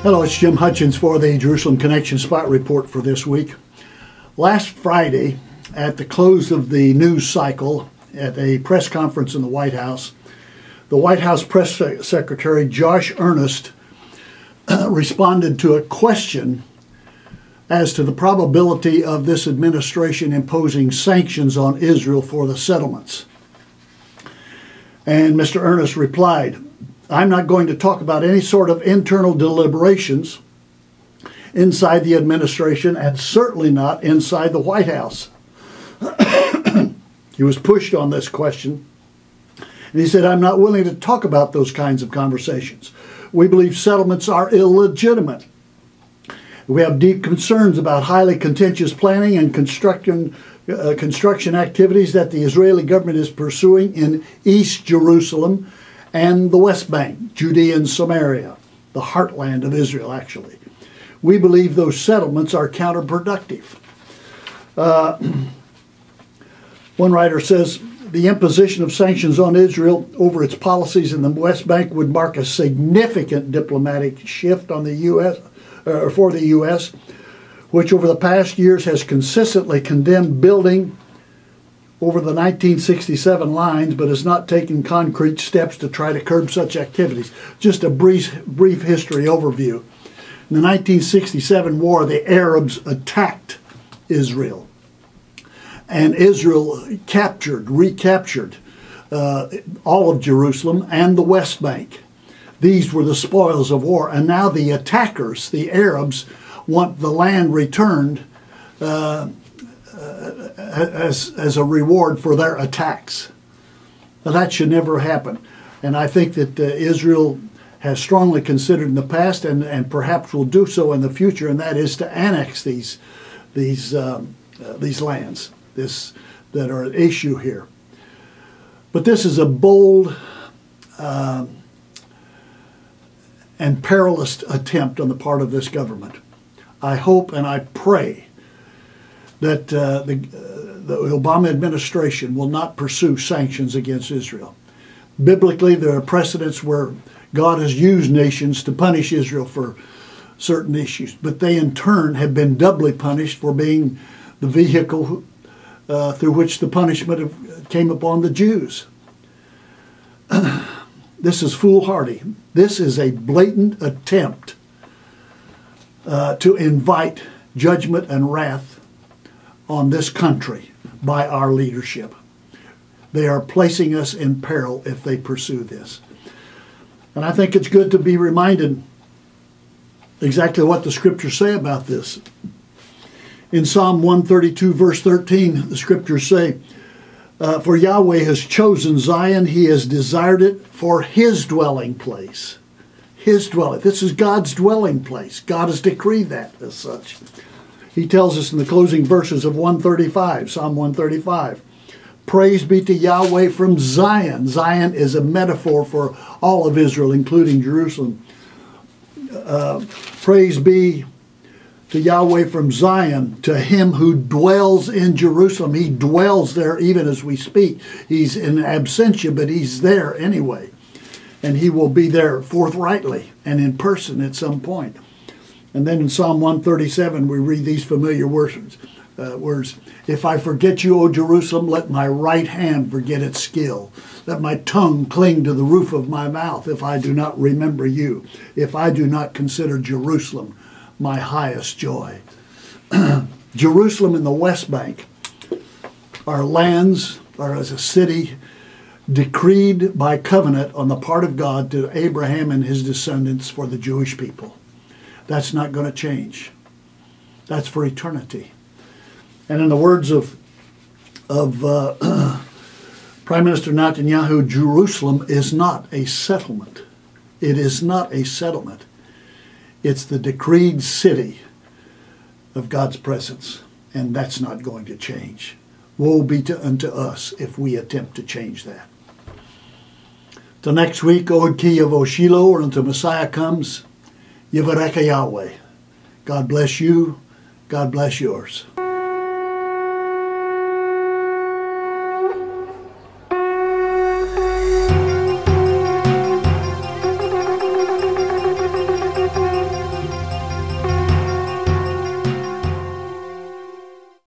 Hello, it's Jim Hutchins for the Jerusalem Connection Spot Report for this week. Last Friday, at the close of the news cycle at a press conference in the White House Press Secretary Josh Earnest responded to a question as to the probability of this administration imposing sanctions on Israel for the settlements. And Mr. Earnest replied, "I'm not going to talk about any sort of internal deliberations inside the administration and certainly not inside the White House." He was pushed on this question, and he said, "I'm not willing to talk about those kinds of conversations. We believe settlements are illegitimate. We have deep concerns about highly contentious planning and construction activities that the Israeli government is pursuing in East Jerusalem and the West Bank, Judea and Samaria, the heartland of Israel, actually. We believe those settlements are counterproductive." One writer says, "The imposition of sanctions on Israel over its policies in the West Bank would mark a significant diplomatic shift on the for the U.S., which over the past years has consistently condemned building over the 1967 lines, but has not taken concrete steps to try to curb such activities." Just a brief history overview. In the 1967 war, the Arabs attacked Israel, and Israel recaptured all of Jerusalem and the West Bank. These were the spoils of war, and now the attackers, the Arabs, want the land returned as a reward for their attacks. Now, that should never happen. And I think that Israel has strongly considered in the past and perhaps will do so in the future, and that is to annex these lands that are at issue here. But this is a bold and perilous attempt on the part of this government. I hope and I pray that the Obama administration will not pursue sanctions against Israel. Biblically, there are precedents where God has used nations to punish Israel for certain issues, but they in turn have been doubly punished for being the vehicle through which the punishment came upon the Jews. This is foolhardy. This is a blatant attempt to invite judgment and wrath on this country by our leadership. They are placing us in peril if they pursue this. And I think it's good to be reminded exactly what the scriptures say about this. In Psalm 132, verse 13, the scriptures say, "For Yahweh has chosen Zion, he has desired it for his dwelling place." His dwelling. This is God's dwelling place. God has decreed that as such. He tells us in the closing verses of 135, Psalm 135, "Praise be to Yahweh from Zion." Zion is a metaphor for all of Israel, including Jerusalem. Praise be to Yahweh from Zion, to him who dwells in Jerusalem. He dwells there even as we speak. He's in absentia, but he's there anyway. And he will be there forthrightly and in person at some point. And then in Psalm 137, we read these familiar words. "If I forget you, O Jerusalem, let my right hand forget its skill. Let my tongue cling to the roof of my mouth if I do not remember you, if I do not consider Jerusalem my highest joy." Jerusalem and the West Bank are lands, or as a city, decreed by covenant on the part of God to Abraham and his descendants for the Jewish people. That's not going to change. That's for eternity. And in the words of Prime Minister Netanyahu, Jerusalem is not a settlement. It is not a settlement. It's the decreed city of God's presence, and that's not going to change. Woe be unto us if we attempt to change that. Till next week, Od Ki Yavo Shiloh, or until Messiah comes, Yivareka Yahweh. God bless you. God bless yours.